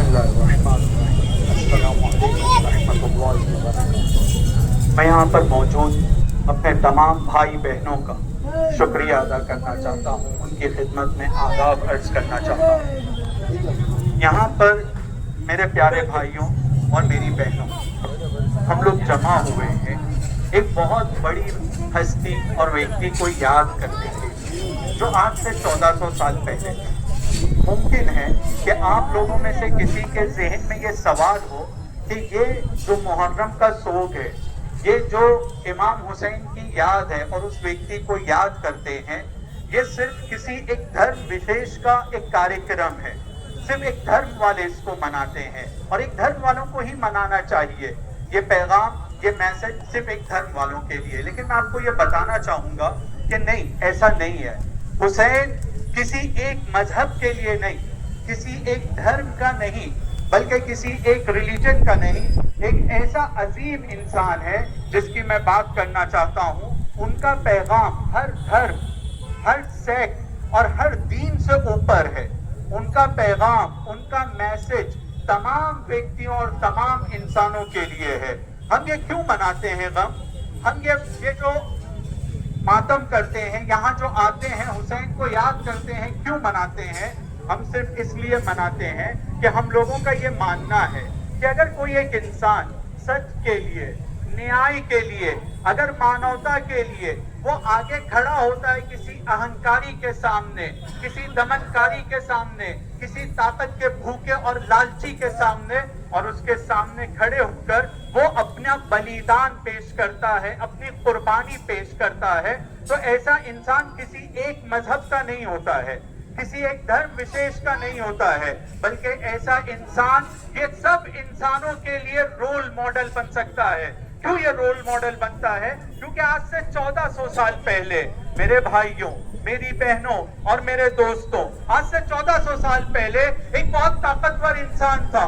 السلام علیکم ورحمۃ اللہ وبرکاتہ۔ میں یہاں پر موجود اپنے تمام بھائی بہنوں کا شکریہ ادا کرنا چاہتا ہوں، ان کی خدمت میں آداب عرض کرنا چاہتا ہوں۔ یہاں پر میرے پیارے بھائیوں اور میری بہنوں، ہم لوگ جمع ہوئے ہیں ایک بہت بڑی ہستی اور ویکتی کو یاد کرنے کے لیے جو آج سے 1400 سال پہلے تھے۔ ممکن ہے کہ آپ لوگوں میں سے کسی کے ذہن میں یہ سوال ہو کہ یہ جو محرم کا سوگ ہے، یہ جو امام حسین کی یاد ہے اور اس ویکتی کو یاد کرتے ہیں، یہ صرف کسی ایک دھرم وشیش کا ایک کاریکرم ہے، صرف ایک دھرم والے اس کو مناتے ہیں اور ایک دھرم والوں کو ہی منانا چاہیے۔ یہ پیغام، یہ میسج صرف ایک دھرم والوں کے لیے، لیکن میں آپ کو یہ بتانا چاہوں گا کہ نہیں، ایسا نہیں ہے۔ حسین کسی ایک مذہب کے لیے نہیں، کسی ایک دھرم کا نہیں، بلکہ کسی ایک ریلیجن کا نہیں، ایک ایسا عظیم انسان ہے جس کی میں بات کرنا چاہتا ہوں۔ ان کا پیغام ہر دھرم، ہر سیکٹ اور ہر دین سے اوپر ہے۔ ان کا پیغام، ان کا میسج تمام ویکتیوں اور تمام انسانوں کے لیے ہے۔ ہم یہ کیوں مناتے ہیں غم؟ ہم یہ جو ماتم کرتے ہیں، یہاں جو آتے ہیں، حسین کو یاد کرتے ہیں، کیوں مناتے ہیں؟ ہم صرف اس لیے مناتے ہیں کہ ہم لوگوں کا یہ ماننا ہے کہ اگر کوئی ایک انسان سچ کے لیے، نیائی کے لیے، اگر مانوتا کے لیے وہ آگے کھڑا ہوتا ہے کسی اہنکاری کے سامنے، کسی دمنکاری کے سامنے، کسی طاقت کے بھوکے اور لالچی کے سامنے، اور اس کے سامنے کھڑے ہو کر وہ اپنا بلیدان پیش کرتا ہے، اپنی قربانی پیش کرتا ہے، تو ایسا انسان کسی ایک مذہب کا نہیں ہوتا ہے، کسی ایک دھرم وشیش کا نہیں ہوتا ہے، بلکہ ایسا انسان یہ سب انسانوں کے لیے رول ماڈل بن سکتا ہے۔ کیوں یہ رول ماڈل بنتا ہے؟ کیونکہ آج سے 1400 سال پہلے میرے بھائیوں، میری بہنوں اور میرے دوستوں، آج سے 1400 سال پہلے ایک بہت طاقتور انسان تھا،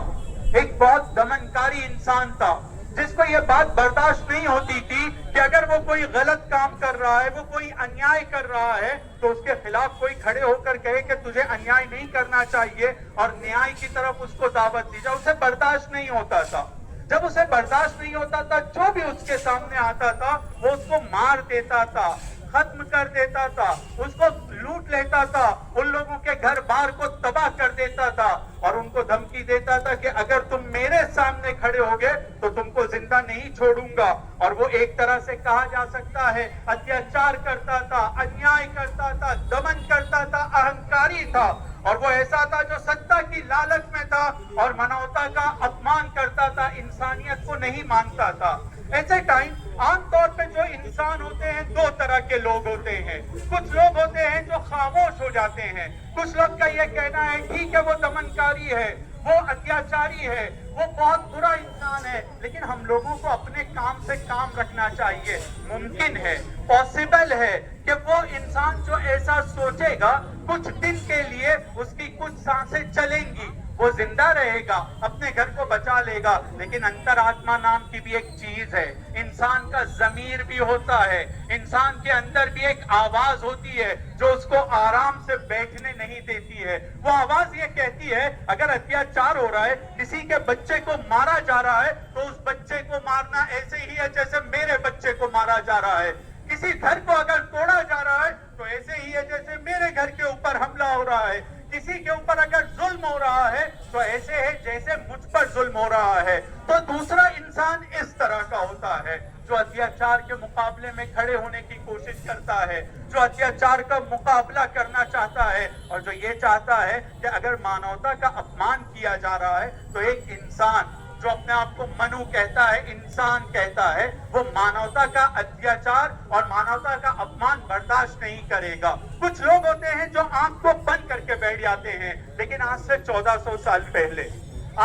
ایک بہت دمنکاری انسان تھا، جس کو یہ بات برداشت نہیں ہوتی تھی کہ اگر وہ کوئی غلط کام کر رہا ہے، وہ کوئی انیائے کر رہا ہے، تو اس کے خلاف کوئی کھڑے ہو کر کہے کہ تجھے انیائے نہیں کرنا چاہیے اور نیائی کی طرف اس کو دعوت دی جائے، اسے برداشت نہیں ہوتا تھا۔ جب اسے برداشت نہیں ہوتا تھا، جو بھی اس کے سامنے آتا تھا وہ اس کو مار دیتا تھا، ختم کر دیتا تھا، اس کو لوٹ لیتا تھا، ان لوگوں کے گھر بار کو تباہ کر دیتا تھا اور ان کو دھمکی دیتا تھا کہ اگر تم میرے سامنے کھڑے ہوگے تو تم کو زندہ نہیں چھوڑوں گا۔ اور وہ ایک طرح سے کہا جا سکتا ہے اتیاچار کرتا تھا، انیائے کرتا تھا، دمن کرتا تھا، اہنکاری تھا، اور وہ ایسا تھا جو ستا کی لالچ میں تھا اور منوتا کا اپمان کرتا تھا، انسانیت کو نہیں مانتا تھا۔ ایسے ٹائم عام طور پہ جو انسان ہوتے ہیں، دو طرح کے لوگ ہوتے ہیں۔ کچھ لوگ ہوتے ہیں جو خاموش ہو جاتے ہیں، کچھ لوگ کا یہ کہنا ہے ٹھیک ہے وہ دمنکاری ہے، وہ اتیاچاری ہے، وہ بہت برا انسان ہے، لیکن ہم لوگوں کو اپنے کام سے کام رکھنا چاہیے۔ ممکن ہے، پاسبل ہے کہ وہ انسان جو ایسا سوچے گا، کچھ دن کے لیے اس کی کچھ سانسیں چلیں گی، وہ زندہ رہے گا، اپنے گھر کو بچا لے گا، لیکن انتر آتما نام کی بھی ایک چیز ہے، انسان کا ضمیر بھی ہوتا ہے، انسان کے اندر بھی ایک آواز ہوتی ہے جو اس کو آرام سے بیٹھنے نہیں دیتی ہے۔ وہ آواز یہ کہتی ہے اگر اتیاچار ہو رہا ہے، کسی کے بچے کو مارا جا رہا ہے، تو اس بچے کو مارنا ایسے ہی ہے جیسے میرے بچے کو مارا جا رہا ہے۔ کسی گھر کو اگر توڑا جا رہا ہے تو ایسے ہی ہے جیسے میرے گھر کے اوپر حملہ ہو رہا ہے۔ کسی کے اوپر اگر ظلم ہو رہا ہے تو ایسے ہے جیسے مجھ پر ظلم ہو رہا ہے۔ تو دوسرا انسان اس طرح کا ہوتا ہے جو اتیاچار کے مقابلے میں کھڑے ہونے کی کوشش کرتا ہے، جو اتیاچار کا مقابلہ کرنا چاہتا ہے، اور جو یہ چاہتا ہے کہ اگر مانوتا کا اپمان کیا جا رہا ہے تو ایک انسان جو اپنے آپ کو منو کہتا ہے، انسان کہتا ہے، وہ مانوتا کا اتیاچار اور مانوتا کا اپمان برداشت نہیں کرے گا۔ کچھ لوگ ہوتے ہیں جو آنکھ کو بند کر کے بیٹھ جاتے ہیں، لیکن آج سے 1400 سال پہلے،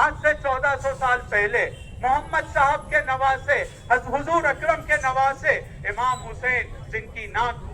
آج سے 1400 سال پہلے محمد صاحب کے نواسے، حضور اکرم کے نواسے امام حسین،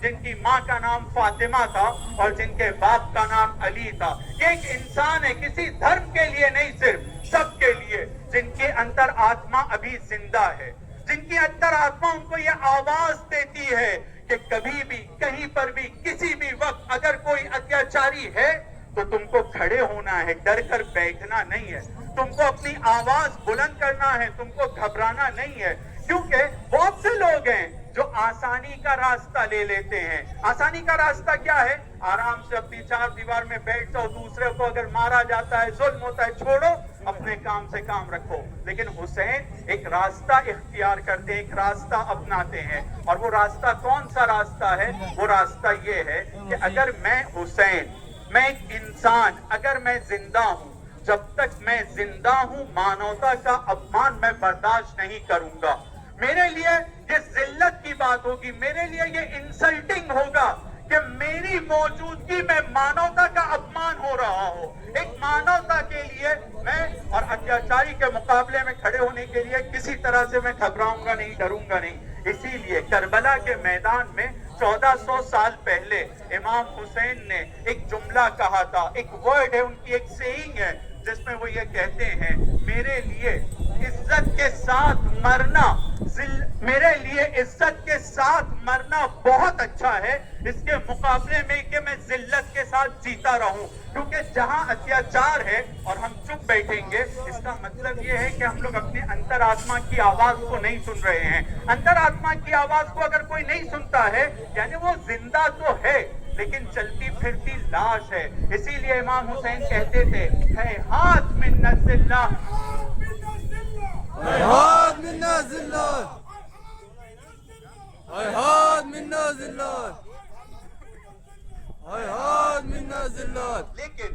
جن کی ماں کا نام فاطمہ تھا اور جن کے باپ کا نام علی تھا، ایک انسان ہے، کسی دھرم کے لیے نہیں، صرف سب کے لیے، جن کے اندر آتما ابھی زندہ ہے، جن کی اندر آتما ان کو یہ آواز دیتی ہے کہ کبھی بھی، کہیں پر بھی، کسی بھی وقت اگر کوئی اتیاچاری ہے तो तुमको खड़े होना है, डर कर बैठना नहीं है, तुमको अपनी आवाज बुलंद करना है, तुमको घबराना नहीं है। क्योंकि बहुत से लोग हैं जो आसानी का रास्ता ले लेते हैं। आसानी का रास्ता क्या है? आराम से अपनी चार दीवार में बैठ जाओ, दूसरे को अगर मारा जाता है, जुल्म होता है, छोड़ो, अपने काम से काम रखो। लेकिन हुसैन एक रास्ता इख्तियार करते हैं, एक रास्ता अपनाते हैं। और वो रास्ता कौन सा रास्ता है? वो रास्ता ये है कि अगर मैं हुसैन, मैं एक इंसान, अगर मैं जिंदा हूं, जब तक मैं जिंदा हूं, मानवता का अपमान मैं बर्दाश्त नहीं करूंगा। मेरे लिए ये जिल्लत की बात होगी, मेरे लिए ये इंसल्टिंग होगा कि मेरी मौजूदगी में मानवता का अपमान हो रहा हो। एक मानवता के लिए मैं और अत्याचारी के मुकाबले में खड़े होने के लिए किसी तरह से मैं घबराऊंगा नहीं, डरूंगा नहीं। इसीलिए करबला के मैदान में 1400 साल पहले इमाम हुसैन ने एक जुमला कहा था, एक वर्ड है, उनकी एक सेइंग है, जिसमें वो ये कहते हैं, मेरे लिए इज्जत के साथ मरना, मेरे लिए इज्जत के साथ मरना बहुत अच्छा है, इसके मुकाबले में कि मैं जिल्लत के साथ जीता रहूं। क्योंकि जहां अत्याचार है और हम चुप बैठेंगे, इसका मतलब ये है कि हम लोग अपने अंतरात्मा की आवाज को नहीं सुन रहे हैं। अंतरात्मा की आवाज को अगर कोई नहीं सुनता है, यानी वो जिंदा तो है लेकिन चलती फिरती लाश है। इसीलिए इमाम हुसैन कहते थे, है हाथ मिन्ना जिल्ला, هيهات منا زلات هيهات منا زلات هيهات منا زلات। लेकिन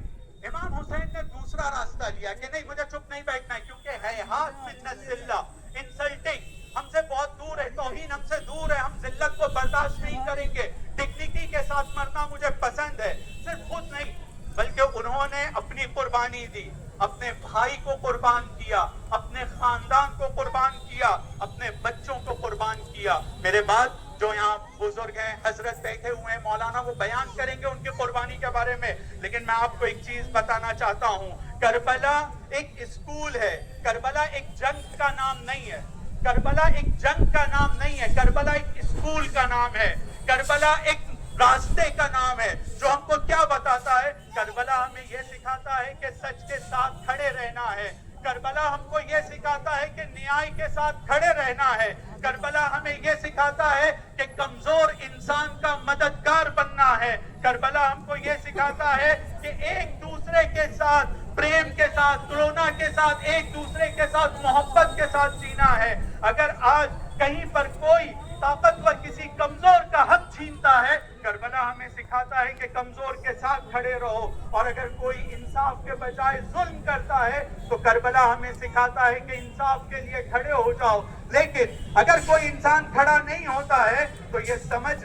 इमाम हुसैन ने दूसरा रास्ता लिया कि नहीं, मुझे चुप नहीं बैठना है, क्योंकि है हाथ मिन्ना जिल्ला, इंसल्टिंग हमसे बहुत दूर है, तौहीन हमसे दूर है, हम जिल्लत को बर्दाश्त नहीं करेंगे। डिग्निटी के साथ मरना मुझे पसंद है। सिर्फ खुद नहीं बल्कि उन्होंने अपनी कुर्बानी दी, अपने भाई को कुर्बान किया, अपने खानदान को कुर्बान किया, अपने बच्चों को कुर्बान किया। मेरे बाद जो यहाँ बुजुर्ग हैं, हजरत बैठे हुए हैं, मौलाना, वो बयान करेंगे उनकी कुर्बानी के बारे में। लेकिन मैं आपको एक चीज बताना चाहता हूँ, करबला एक स्कूल है, करबला एक जंग का नाम नहीं है, करबला एक जंग का नाम नहीं है, करबला एक स्कूल का नाम है, करबला एक रास्ते का नाम है, जो हमको क्या बताता है? करबला हमें यह सिखाता है कि सच के साथ खड़े रहना है, करबला हमको यह सिखाता है कि न्याय के साथ खड़े रहना है, करबला हमें यह सिखाता है कि कमजोर इंसान का मददगार बनना है, करबला हमको यह सिखाता है कि एक दूसरे के साथ प्रेम के साथ, करुणा के साथ, एक दूसरे के साथ मोहब्बत के साथ जीना है। अगर आज कहीं पर कोई ताकतवर किसी कमजोर का हक छीनता है, करबला हमें सिखाता है कि कमजोर के साथ खड़े रहो। और अगर कोई इंसाफ के बजाय जुल्म करता है, तो करबला हमें सिखाता है कि इंसाफ के लिए खड़े हो जाओ। लेकिन अगर कोई इंसान खड़ा नहीं होता है, तो ये समझ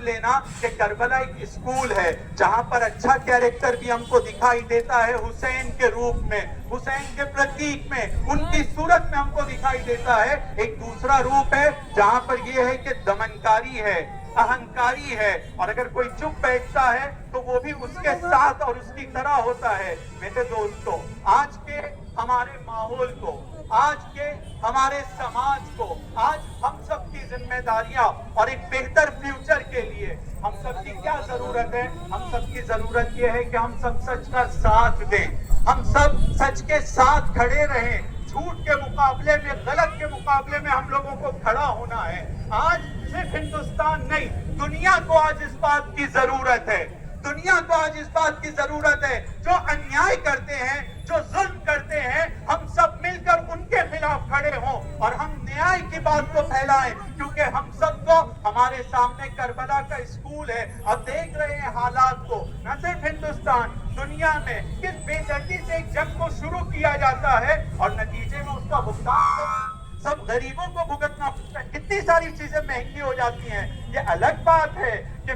लेना कि करबला एक स्कूल है, जहां पर अच्छा कैरेक्टर भी हमको दिखाई देता है हुसैन के रूप में, हुसैन के प्रतीक में, उनकी सूरत में हमको दिखाई देता है। एक दूसरा रूप है जहां पर यह है कि दमनकारी है, अहंकारी है, और अगर कोई चुप बैठता है तो वो भी उसके साथ और उसकी तरह होता है। मेरे दोस्तों, आज के हमारे माहौल को, आज के हमारे समाज को, आज हम सब की जिम्मेदारियां और एक बेहतर फ्यूचर के लिए हम सब की क्या जरूरत है? हम सब की जरूरत ये है कि हम सब सच का साथ दें, हम सब सच के साथ खड़े रहें। झूठ के मुकाबले में, गलत के मुकाबले में हम लोगों को खड़ा होना है। आज सिर्फ हिंदुस्तान नहीं, दुनिया को आज इस बात की जरूरत है, दुनिया को आज इस बात की जरूरत है। जो अन्याय करते हैं, जो जुल्म करते हैं, हम सब मिलकर उनके खिलाफ खड़े हों और हम न्याय की बात को फैलाएं, क्योंकि हम सबको हमारे सामने करबला का स्कूल है। अब देख रहे हैं हालात को, न सिर्फ हिंदुस्तान, दुनिया में किस बेदर्दी से एक जंग को शुरू किया जाता है और नतीजे में उसका भुगतान सब गरीबों को भुगतना पड़ता है। कितनी सारी चीजें महंगी हो जाती हैं। ये अलग बात है कि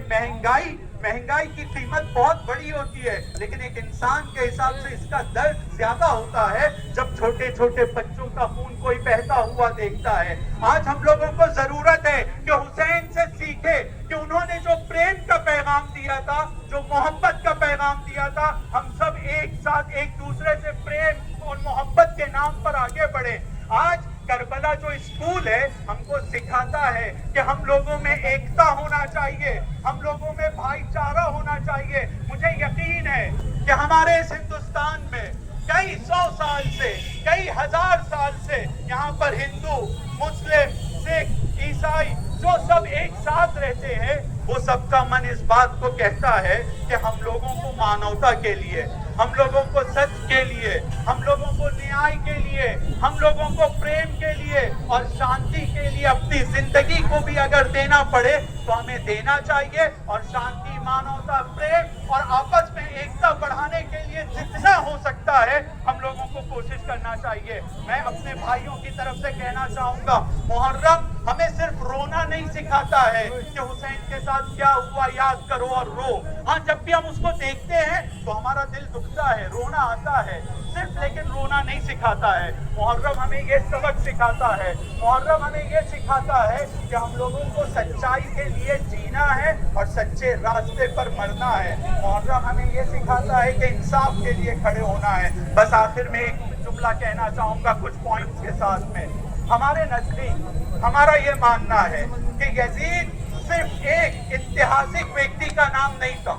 महंगाई की कीमत बहुत बड़ी होती है, लेकिन एक इंसान के हिसाब से इसका दर्द ज्यादा होता है जब छोटे छोटे बच्चों का खून कोई बहता हुआ देखता है। आज हम लोगों को जरूरत है कि हुसैन से सीखे कि उन्होंने जो प्रेम का पैगाम दिया था, जो मोहब्बत का पैगाम दिया था, हम सब एक साथ एक दूसरे से प्रेम और मोहब्बत के नाम पर आगे बढ़े। आज करबला जो स्कूल है हमको सिखाता है कि हम लोगों में एकता होना चाहिए, हम लोगों में भाईचारा होना चाहिए। मुझे यकीन है हैं कि हमारे इस हिंदुस्तान में कई सौ साल से, कई हजार साल से यहाँ पर हिंदू, मुस्लिम, सिख, ईसाई जो सब एक साथ रहते हैं, वो सबका मन इस बात को कहता है कि हम लोगों को मानवता के लिए, हम लोगों को सच के लिए, हम लोगों को न्याय के लिए, हम लोगों को प्रेम के लिए और शांति के लिए अपनी जिंदगी को भी अगर देना पड़े तो हमें देना चाहिए। और शांति, मानवता, प्रेम और आपस में एकता बढ़ाने के लिए जितना हो सकता है हम लोगों को कोशिश करना चाहिए। मैं अपने भाइयों की तरफ से कहना चाहूंगा, मुहर्रम हमें सिर्फ रोना नहीं सिखाता है कि हुसैन के साथ क्या हुआ याद करो और रो। हाँ, जब भी हम उसको देखते हैं तो हमारा दिल दुखता है, रोना आता है सिर्फ, लेकिन रोना नहीं सिखाता है। मुहर्रम हमें ये सबक सिखाता है, मुहर्रम हमें ये सिखाता है कि हम लोगों को सच्चाई के लिए जीना है और सच्चे रास्ते पर मरना है। मुहर्रम हमें ये सिखाता है कि इंसाफ के लिए खड़े होना है। बस आखिर में एक जुमला कहना चाहूंगा कुछ पॉइंट्स के साथ में। हमारे नजदीक हमारा ये मानना है कि यजीद सिर्फ एक ऐतिहासिक व्यक्ति का नाम नहीं था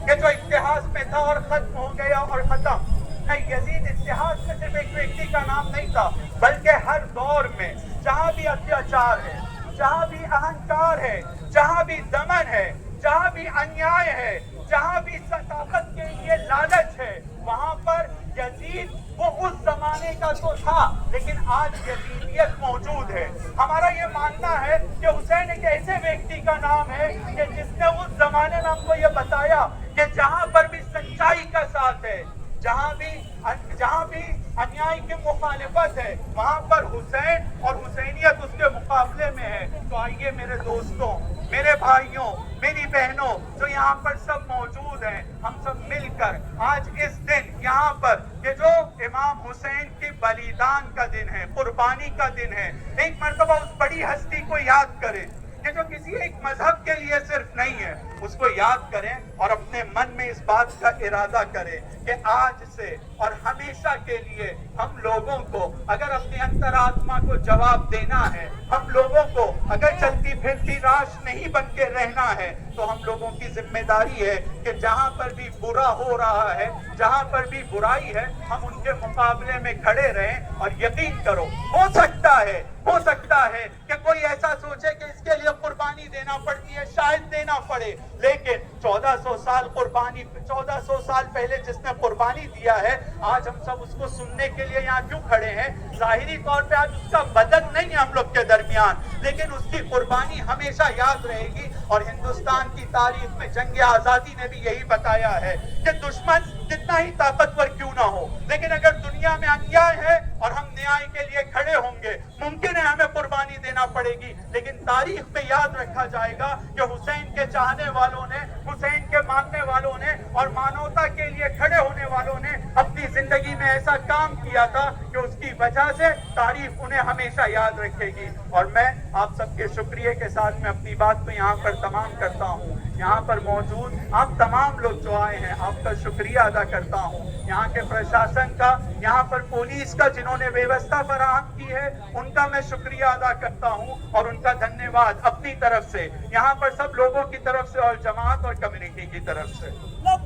कि जो इतिहास में था और खत्म हो गया और खत्म नहीं। यजीद इतिहास में सिर्फ एक व्यक्ति का नाम नहीं था, बल्कि हर दौर में जहाँ भी अत्याचार है, जहाँ भी अहंकार है, जहाँ भी दमन है, जहाँ भी अन्याय है, जहाँ भी ताकत के लिए लालच है, वहाँ पर यजीद वो उस जमाने का तो था, लेकिन आज यजीदियत मौजूद है। हमारा ये मानना है कि हुसैन एक ऐसे व्यक्ति का नाम है कि जिसने उस जमाने में हमको ये बताया कि जहाँ पर भी सच्चाई का साथ है, जहाँ भी अन्याय की मुखालिफत है, वहाँ पर हुसैन और हुसैनियत उसके मुकाबले में है। तो आइए मेरे दोस्तों, मेरे भाइयों, मेरी बहनों जो यहाँ पर सब मौजूद हैं, हम सब मिलकर आज इस दिन यहाँ पर कि जो इमाम हुसैन की बलिदान का दिन है, कुर्बानी का दिन है, एक मर्तबा उस बड़ी हस्ती को याद करें कि जो किसी एक मजहब के लिए सिर्फ नहीं है, उसको याद करें और अपने मन में इस बात का इरादा करें कि आज से और हमेशा के लिए हम लोगों को अगर अपनी अंतरात्मा को जवाब देना है, हम लोगों को अगर चलती फिरती राश नहीं बन के रहना है, तो हम लोगों की जिम्मेदारी है कि जहाँ पर भी बुरा हो रहा है, जहाँ पर भी बुराई है, हम उनके मुकाबले में खड़े रहें। और यकीन करो, हो सकता है कि कोई ऐसा सोचे कि इसके लिए कुर्बानी देना पड़ती है, शायद देना पड़े, लेकिन 1400 साल पहले जिसने कुर्बानी दिया है, आज हम सब उसको सुनने के लिए यहाँ क्यों खड़े हैं? जाहिरी तौर पे आज उसका बदन नहीं है हम लोग के दरमियान, लेकिन उसकी कुर्बानी हमेशा याद रहेगी। और हिंदुस्तान की तारीख में जंग आजादी ने भी यही बताया है कि दुश्मन जितना ही ताकतवर क्यों ना हो, लेकिन अगर दुनिया में अन्याय है और हम न्याय के लिए खड़े होंगे, मुमकिन है हमें कुर्बानी देना पड़ेगी, लेकिन तारीख में याद रखा जाएगा कि हुसैन के चाहने वालों ने, हुसैन के मानने वालों ने और मानवता के लिए खड़े होने वालों ने अपनी जिंदगी में ऐसा काम किया था कि उसकी वजह से तारीख उन्हें हमेशा याद रखेगी। और मैं आप सबके शुक्रिया के साथ में अपनी बात को यहाँ पर तमाम करता हूँ। यहाँ पर मौजूद आप तमाम लोग जो आए हैं, आपका शुक्रिया अदा करता हूँ। यहाँ के प्रशासन का, यहाँ पर पुलिस का जिन्होंने व्यवस्था फराहम की है, उनका मैं शुक्रिया अदा करता हूँ और उनका धन्यवाद अपनी तरफ से, यहाँ पर सब लोगों की तरफ से और जमात और कम्युनिटी की तरफ से।